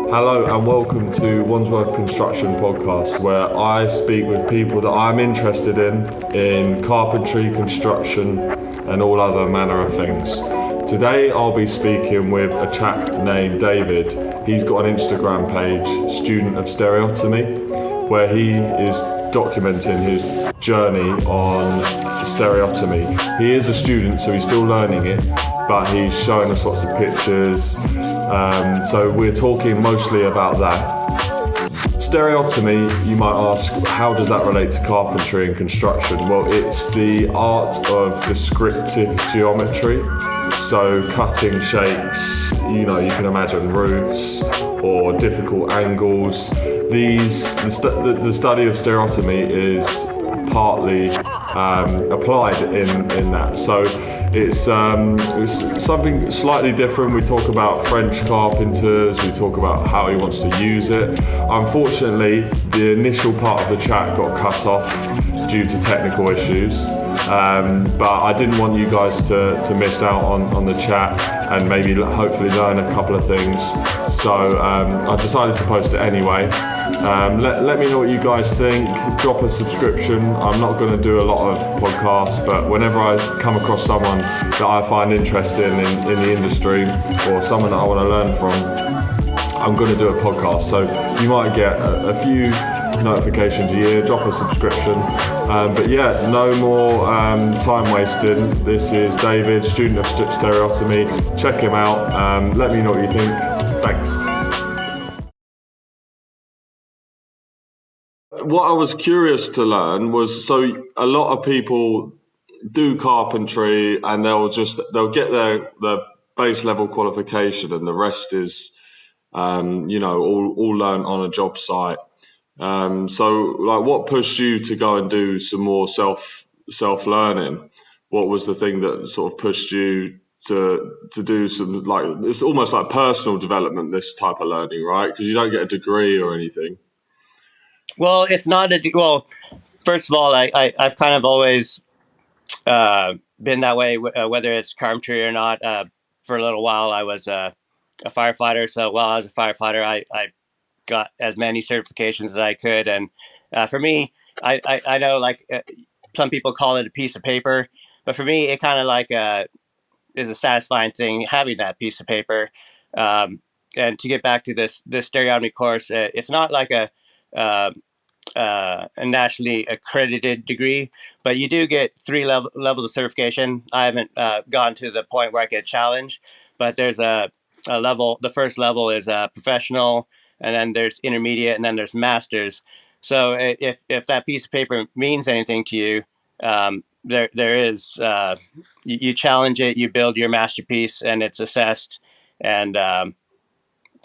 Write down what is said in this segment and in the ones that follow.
Hello and welcome to Wandsworth Construction Podcast, where I speak with people that I'm interested in carpentry, construction, and all other manner of things. Today I'll be speaking with a chap named David. He's got an Instagram page, Student of Stereotomy, where he is documenting his journey on stereotomy. He is a student, so he's still learning it, but he's showing us lots of pictures. So we're talking mostly about that. Stereotomy, you might ask, how does that relate to carpentry and construction? Well, it's the art of descriptive geometry. So cutting shapes, you can imagine roofs or difficult angles. The study of stereotomy is partly applied in that. So it's something slightly different. We talk about French carpenters, we talk about how he wants to use it. Unfortunately, the initial part of the chat got cut off due to technical issues. But I didn't want you guys to miss out on the chat and maybe hopefully learn a couple of things. So I decided to post it anyway. Let me know what you guys think. Drop a subscription. I'm not going to do a lot of podcasts, but whenever I come across someone that I find interesting in the industry or someone that I want to learn from, I'm going to do a podcast. So you might get a few notifications a year. Drop a subscription. But yeah, no more time wasted. This is David, student of Stereotomy. Check him out. Let me know what you think. Thanks. What I was curious to learn was, so a lot of people do carpentry and they'll get their base level qualification and the rest is all learned on a job site. So like, what pushed you to go and do some more self learning? What was the thing that sort of pushed you to do some, like, it's almost like personal development, this type of learning, right? Because you don't get a degree or anything. Well, it's not well. First of all, I've kind of always been that way, whether it's carpentry or not. For a little while, I was a firefighter. So while I was a firefighter, I got as many certifications as I could. And for me, I know, like, some people call it a piece of paper, but for me, it kind of like is a satisfying thing having that piece of paper. And to get back to this stereotomy course, it's not like a nationally accredited degree, but you do get three levels of certification. I haven't gone to the point where I get challenged, but there's a level. The first level is professional, and then there's intermediate, and then there's masters. So if that piece of paper means anything to you, there is you challenge it, you build your masterpiece, and it's assessed, and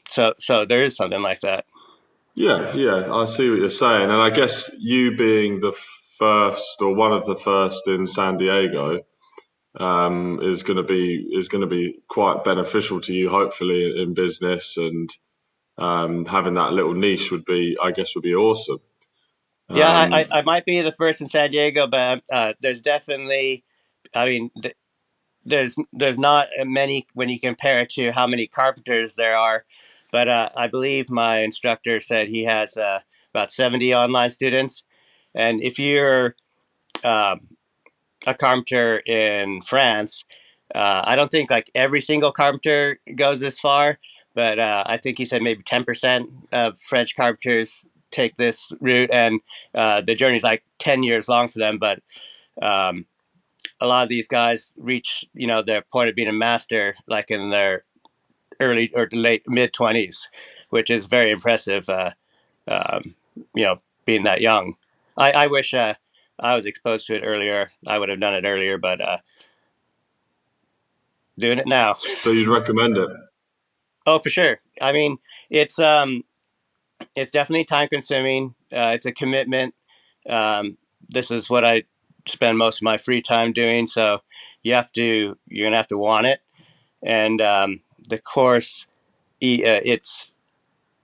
so there is something like that. Yeah, I see what you're saying, and I guess you being the first or one of the first in San Diego is going to be quite beneficial to you, hopefully, in business, and having that little niche would be awesome. Yeah, Um, I might be the first in San Diego, but there's definitely, I mean, there's not many when you compare it to how many carpenters there are. But I believe my instructor said he has about 70 online students, and if you're um, a carpenter in France, I don't think like every single carpenter goes this far, but I think he said maybe 10% of French carpenters take this route, and the journey's like 10 years long for them. But um, a lot of these guys reach, their point of being a master like in their early or late mid 20s, which is very impressive. Um, Being that young, I wish I was exposed to it earlier. I would have done it earlier, but doing it now. so you'd recommend it? Oh, for sure. I mean, it's it's definitely time consuming. It's a commitment. This is what I spend most of my free time doing. So you're gonna have to want it. And the course, it's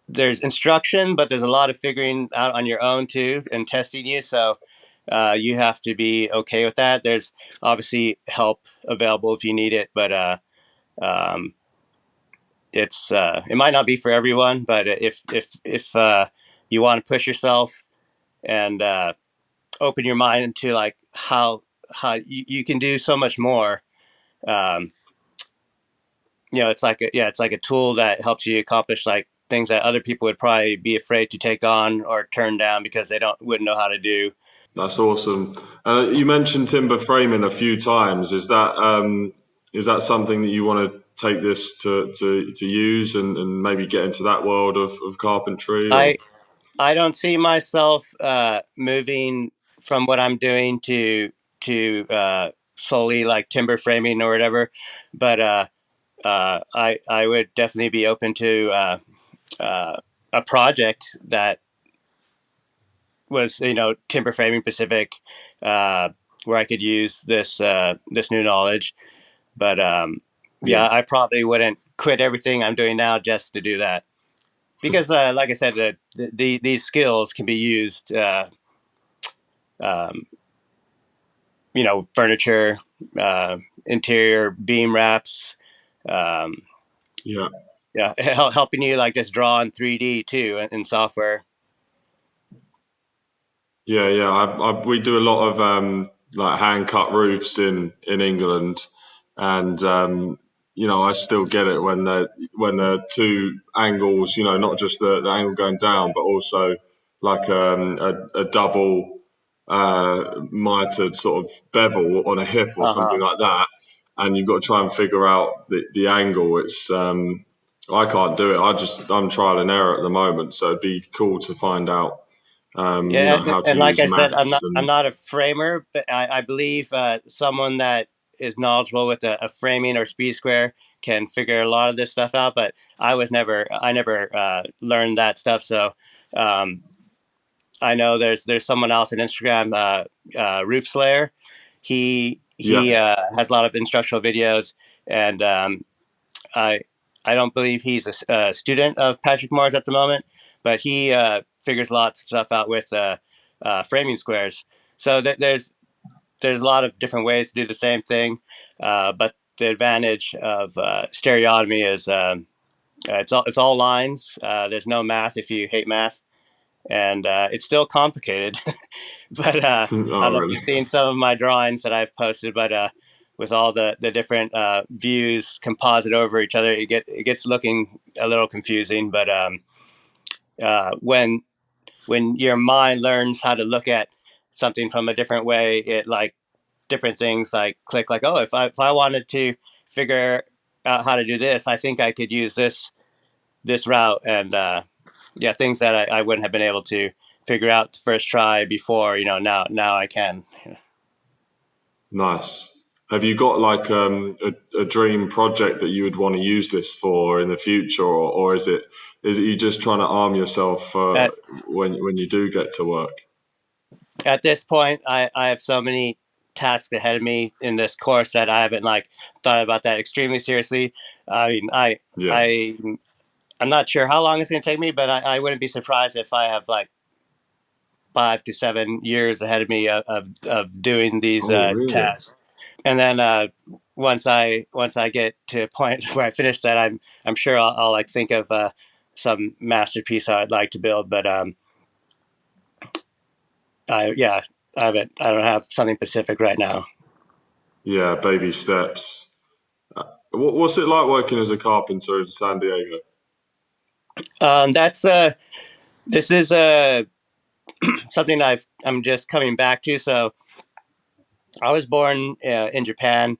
there's instruction, but there's a lot of figuring out on your own too and testing you. So you have to be okay with that. There's obviously help available if you need it, but um, it might not be for everyone, but if you want to push yourself and open your mind to like how you can do so much more. Um, it's like it's like a tool that helps you accomplish like things that other people would probably be afraid to take on or turn down because they don't wouldn't know how to do. That's awesome. You mentioned timber framing a few times. Is that something that you want to take this to use and maybe get into that world of carpentry or? I don't see myself moving from what I'm doing to solely like timber framing or whatever, but I would definitely be open to uh, a project that was timber framing specific, uh, where I could use this new knowledge. But Yeah. yeah, I probably wouldn't quit everything I'm doing now just to do that because, like I said, these skills can be used. Um, Furniture, interior beam wraps. Um, Yeah. yeah, helping you like just draw in 3D too in software. Yeah, yeah. We do a lot of like hand cut roofs in England, and I still get it when the two angles, not just the angle going down, but also like a double mitered sort of bevel on a hip or Uh something huh. like that, and you've got to try and figure out the angle. It's I can't do it. I'm trial and error at the moment, so it'd be cool to find out Yeah, how to and like use I said, maths I'm and not a framer, but I believe someone that is knowledgeable with a framing or speed square can figure a lot of this stuff out. But I never learned that stuff. So um, I know there's someone else on Instagram, Roof Slayer. yeah. He has a lot of instructional videos, and I I don't believe he's a student of Patrick Moore's at the moment, but he figures lots of stuff out with framing squares. So there's a lot of different ways to do the same thing, but the advantage of stereotomy is it's all lines. There's no math if you hate math, and it's still complicated. But I Oh, don't know if really? you've seen some of my drawings that I've posted, but with all the different views composite over each other, it gets looking a little confusing. But when your mind learns how to look at something from a different way, it like different things like click. Like, oh, if I wanted to figure out how to do this, I think I could use this route, and yeah, things that I wouldn't have been able to figure out the first try before. Now I can. Nice. Have you got like a dream project that you would want to use this for in the future, or is it you just trying to arm yourself At when you do get to work? at this point, I have so many tasks ahead of me in this course that I haven't like thought about that extremely seriously. I mean, Yeah. I I'm not sure how long it's going to take me, but I wouldn't be surprised if I have like 5 to 7 years ahead of me of doing these Oh, really? tasks. And then once I get to a point where I finish that, I'm sure I'll like think of some masterpiece I'd like to build. But yeah, I don't have something specific right now. Yeah, baby steps. What's it like working as a carpenter in San Diego? That's this is something I'm just coming back to. So I was born in Japan,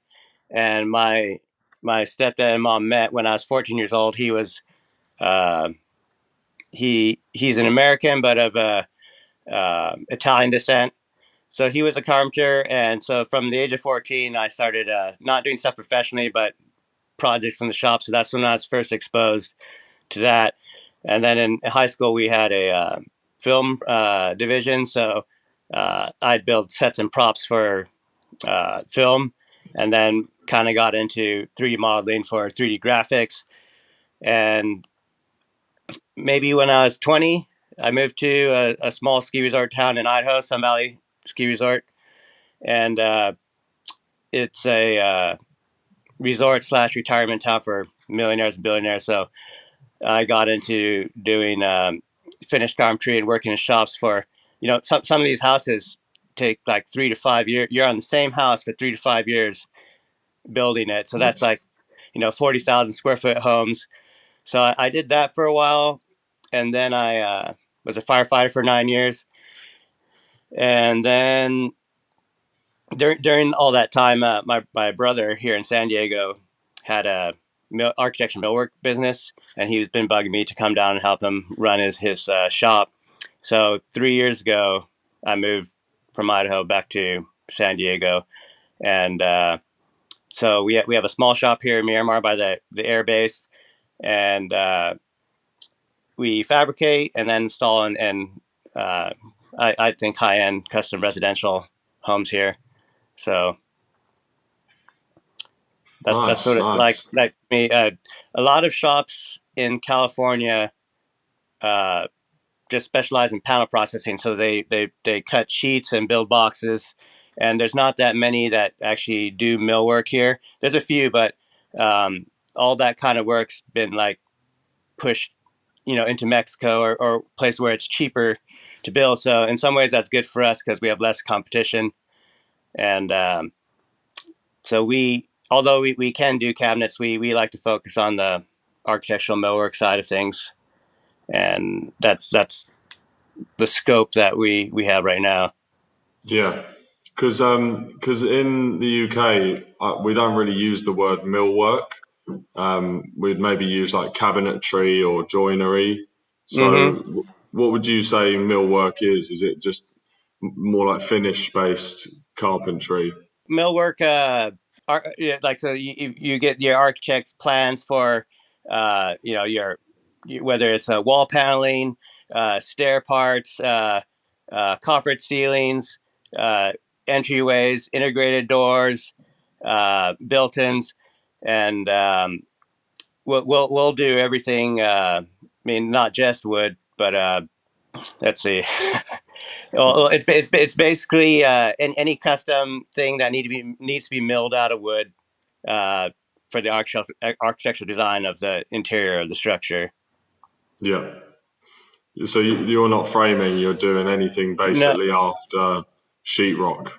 and my stepdad and mom met when I was 14 years old. Uh, he's an American, but of Italian descent. So he was a carpenter, and so from the age of 14, I started not doing stuff professionally, but projects in the shop. So that's when I was first exposed to that. And then in high school, we had a film division, so I'd build sets and props for film, and then kind of got into 3D modeling for 3D graphics. And maybe when I was 20, I moved to a small ski resort town in Idaho, Sun Valley Ski Resort, and it's a resort slash retirement town for millionaires and billionaires. So I got into doing finished carpentry and working in shops for, some of these houses take like 3 to 5 years. You're on the same house for 3 to 5 years building it. So that's Nice. like, 40,000 square foot homes. So I did that for a while. And then I was a firefighter for 9 years. And then during all that time, my brother here in San Diego had a architecture millwork business, and he's been bugging me to come down and help him run his shop. So 3 years ago, I moved from Idaho back to San Diego, and so we have a small shop here in Miramar by the air base, and we fabricate and then install and uh, I think high end custom residential homes here. So that's Nice, what it's like. nice. Like me, a lot of shops in California uh, just specialize in panel processing. So they cut sheets and build boxes, and there's not that many that actually do millwork here. There's a few, but all that kind of work's been like pushed, into Mexico or places where it's cheaper to build. So in some ways, that's good for us because we have less competition, and so although we can do cabinets, we like to focus on the architectural millwork side of things, and that's the scope that we have right now. Yeah, because in the UK we don't really use the word millwork. We'd maybe use like cabinetry or joinery. So, Mm-hmm. what would you say millwork is? Is it just more like finish based carpentry? Millwork, yeah, like so you get your architect's plans for, your whether it's a wall paneling, stair parts, coffered ceilings, uh, entryways, integrated doors, built-ins, and we'll do everything. I mean, not just wood, but let's see. Well, it's basically any custom thing that needs to be milled out of wood uh, for the architectural design of the interior of the structure. Yeah. So you're not framing, you're doing anything No, basically after sheetrock.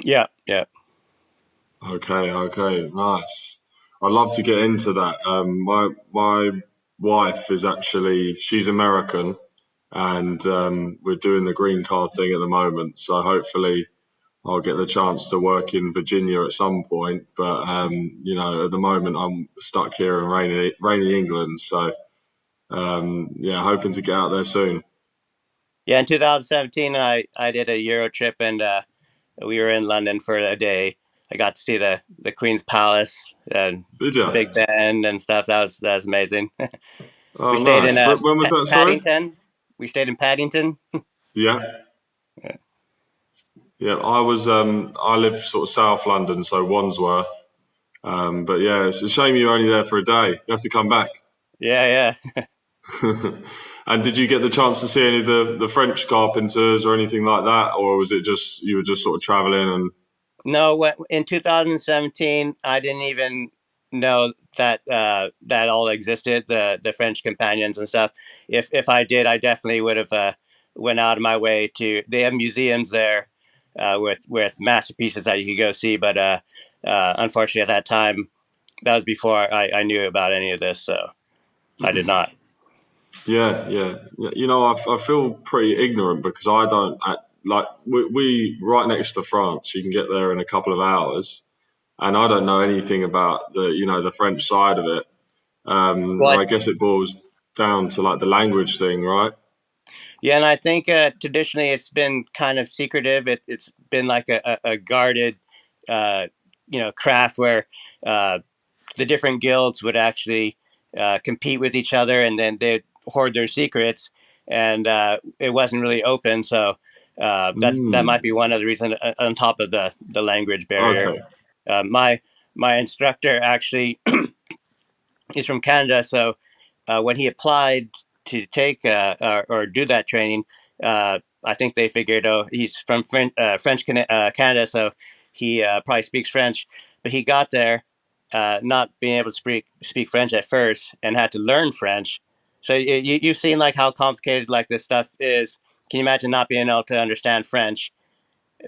yeah, yeah, Okay, okay, nice. I'd love to get into that. My wife is actually she's American, and we're doing the green card thing at the moment. So hopefully I'll get the chance to work in Virginia at some point. But at the moment I'm stuck here in rainy England. So yeah, hoping to get out there soon. yeah. In 2017, I did a Euro trip, and we were in London for a day. I got to see the Queen's Palace and Did you? Big Ben and stuff. That was amazing. We Oh, stayed in nice. When was that? Sorry. Paddington. We stayed in Paddington. Yeah. Yeah, I live sort of South London, so Wandsworth. But yeah, it's a shame you're only there for a day. You have to come back. Yeah, yeah. And did you get the chance to see any of the French carpenters or anything like that, or was it just you were just sort of traveling and No, in 2017, I didn't even know that all existed, the French companions and stuff. If I did, I definitely would have went out of my way to. They have museums there with masterpieces that you could go see, but unfortunately, at that time, that was before I knew about any of this, so I did not. yeah, yeah, yeah. I feel pretty ignorant because I don't like we right next to France. You can get there in a couple of hours, and I don't know anything about the French side of it. Well, I guess it boils down to like the language thing, right? yeah, and I think traditionally it's been kind of secretive. It's been like a guarded, uh, craft where uh, the different guilds would actually compete with each other, and then they'd hoard their secrets, and it wasn't really open. So that might Mm, be one of the reasons. On top of the language barrier, okay. my instructor actually is from Canada, so when he applied to take or do that training, I think they figured, oh, he's from French Canada, so he probably speaks French. But he got there, not being able to speak French at first and had to learn French. So you've seen like how complicated like this stuff is. Can you imagine not being able to understand French?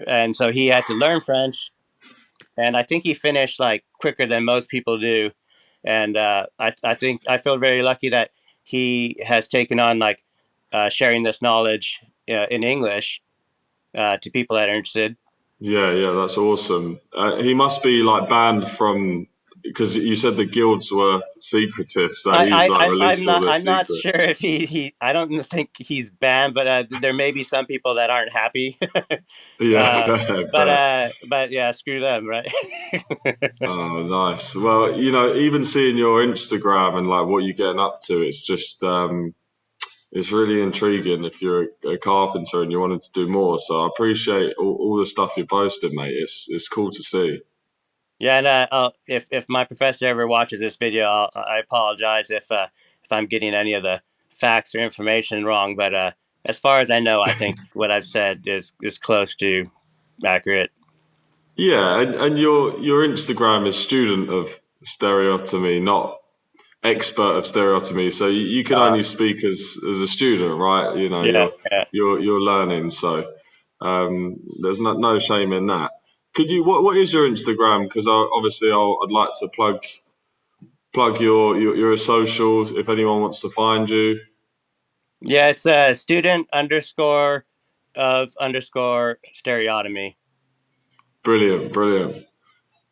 And so he had to learn French, and I think he finished like quicker than most people do. And I think I feel very lucky that he has taken on like sharing this knowledge in English to people that are interested. Yeah, yeah, that's awesome. He must be like banned from because you said the guilds were secretive, so he's like released all their I'm not sure secrets. if he I don't think he's banned, but there may be some people that aren't happy. Yeah, uh, fair, fair. but yeah, screw them, right? Oh, nice. Well, even seeing your Instagram and like what you're getting up to, it's just it's really intriguing if you're a carpenter and you wanted to do more. So I appreciate all the stuff you're posting, mate. It's cool to see. Yeah, and if my professor ever watches this video, I apologize if I'm getting any of the facts or information wrong. But as far as I know, I think what I've said is close to accurate. Yeah, and your Instagram is student of stereotomy, not expert of stereotomy. So you can Uh, only speak as a student, right? yeah, yeah. You're learning, so there's no shame in that. Could you what is your Instagram? Because obviously I'd like to plug your socials if anyone wants to find you. Yeah, it's student underscore of underscore stereotomy. Brilliant, brilliant.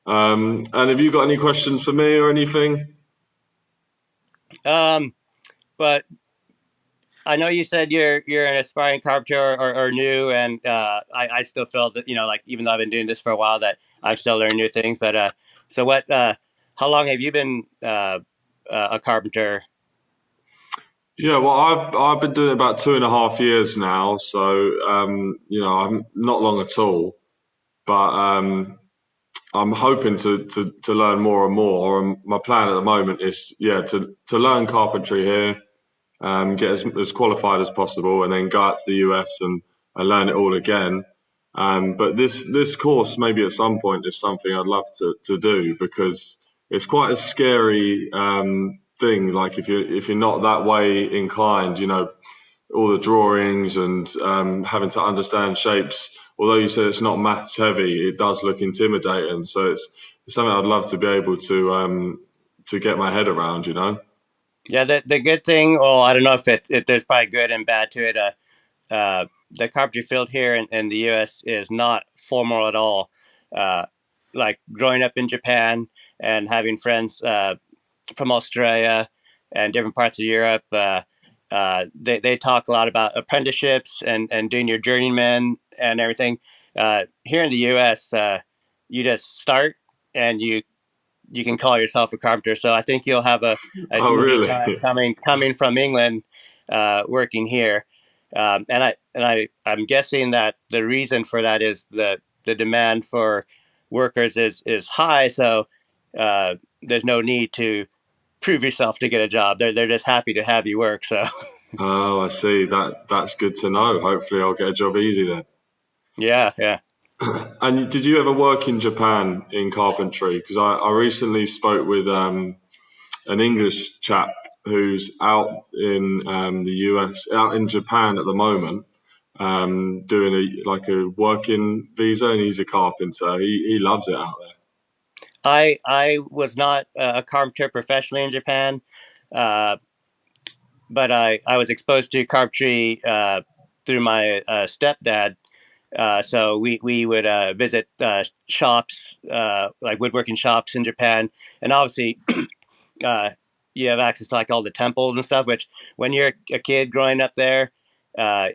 And have you got any questions for me or anything? Um, but I know you said you're an aspiring carpenter or new, and I still feel that like even though I've been doing this for a while, that I'm still learning new things. But so what? How long have you been a carpenter? Yeah, well, I've been doing it about 2.5 years now, so I'm not long at all. But I'm hoping to learn more and more. And my plan at the moment is, yeah, to learn carpentry here, get as qualified as possible, and then go out to the US and learn it all again. But this course, maybe at some point, is something I'd love to do because it's quite a scary thing. Like if you're not that way inclined, all the drawings and having to understand shapes. Although you said it's not maths heavy, it does look intimidating. So it's something I'd love to be able to get my head around. Yeah, the good thing. Well, I don't know if there's probably good and bad to it. The carpentry field here in the U.S. is not formal at all. Uh, like growing up in Japan and having friends from Australia and different parts of Europe, they talk a lot about apprenticeships and doing your journeyman and everything. Here in the U.S., you just start and you can call yourself a carpenter. So I think you'll have an Oh, easy really? time coming from England, working here. I'm guessing that the reason for that is the demand for workers is high. So there's no need to prove yourself to get a job. They're just happy to have you work. So Oh, I see. That's good to know. Hopefully, I'll get a job easy then. yeah, yeah. And did you ever work in Japan in carpentry? Because I recently spoke with an English chap who's out in the US, out in Japan at the moment, doing a working visa, and he's a carpenter. He loves it out there. I was not a carpenter professionally in Japan, uh, but I was exposed to carpentry through my stepdad. So we would visit shops, like woodworking shops in Japan, and obviously uh, you have access to like all the temples and stuff. Which when you're a kid growing up there, uh,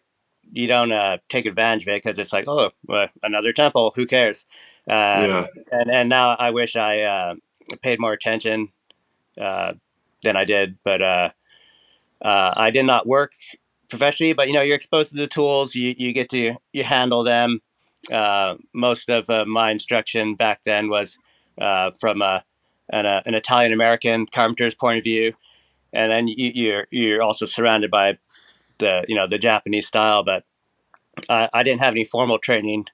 you don't take advantage of it because it's like, oh, well, another temple. Who cares? Uh, Yeah. and now I wish I paid more attention uh, than I did, but I did not work professionally. But you're exposed to the tools. You get to you handle them. Most of my instruction back then was from an Italian American carpenter's point of view, and then you're also surrounded by the Japanese style. But I didn't have any formal training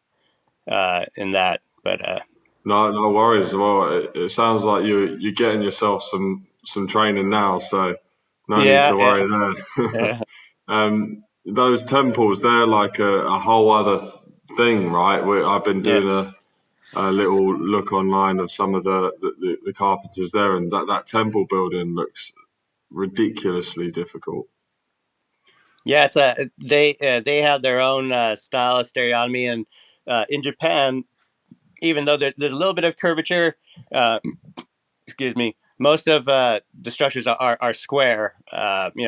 in that. But No, no worries. Well, it sounds like you're getting yourself some training now, so no need Yeah, to yeah, worry there. yeah, Those temples, they're like a whole other thing, right? I've been yeah. doing a little look online of some of the carpenters there, and that temple building looks ridiculously difficult. Yeah, it's a they have their own style of stereotomy, and in Japan, even though there's a little bit of curvature, excuse me, most of the structures are square,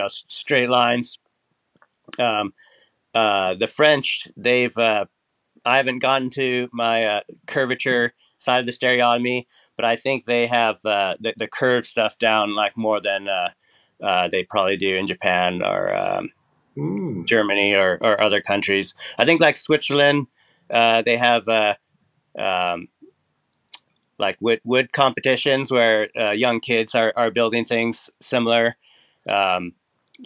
straight lines. Um, the French, they've I haven't gotten to my curvature side of the stereotomy, but I think they have the curved stuff down like more than they probably do in Japan or Mm. Germany or other countries. I think like Switzerland, they have um, like wood competitions where young kids are building things similar. Um,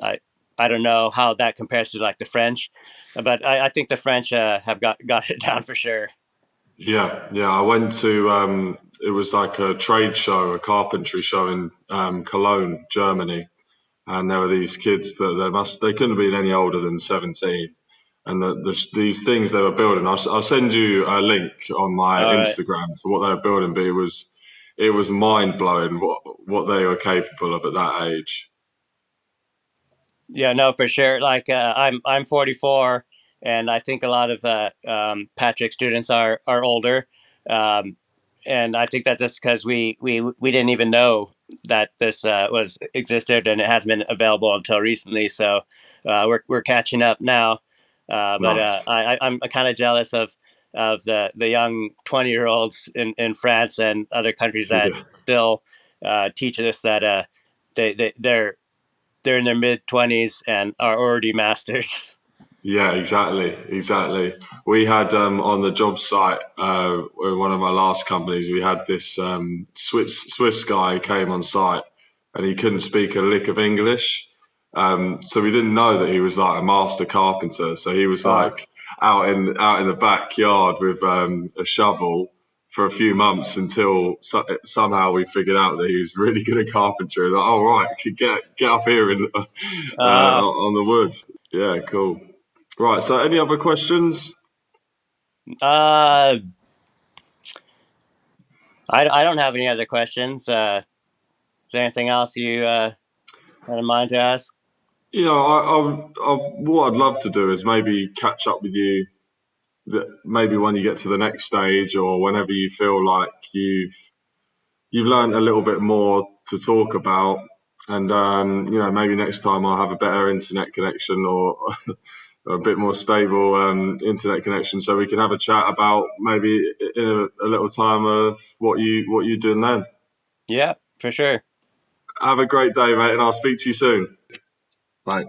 I I don't know how that compares to like the French, but I think the French have got it down for sure. Yeah, yeah. I went to it was like a trade show, a carpentry show in Cologne, Germany, and there were these kids that they couldn't have been any older than 17, and these things they were building. I'll send you a link on my All right. Instagram to what they were building, but it was mind blowing what they were capable of at that age. Yeah, no, for sure. Like I'm 44, and I think a lot of Patrick students are older, um, and I think that's just because we didn't even know that this was existed, and it hasn't been available until recently. So we're catching up now. But Nice. I'm kind of jealous of the young 20-year-olds in France and other countries that Yeah. still teach us that they're in their mid 20s and are already masters. Yeah, exactly, exactly. We had on the job site, in one of my last companies, we had this Swiss guy came on site, and he couldn't speak a lick of English. So we didn't know that he was like a master carpenter. So he was Uh, like out in the backyard with a shovel for a few months until somehow we figured out that he was really good at carpentry. Like, oh right, could get up here and uh, on the wood. Yeah, cool. Right, so any other questions? uh, I don't have any other questions. Is there anything else you had in mind to ask? What I'd love to do is maybe catch up with you, maybe when you get to the next stage or whenever you feel like you've learned a little bit more to talk about, and maybe next time I'll have a better internet connection or a bit more stable internet connection, so we can have a chat about maybe in a little time of what you doing then. Yeah, for sure. Have a great day, mate, and I'll speak to you soon. Bye.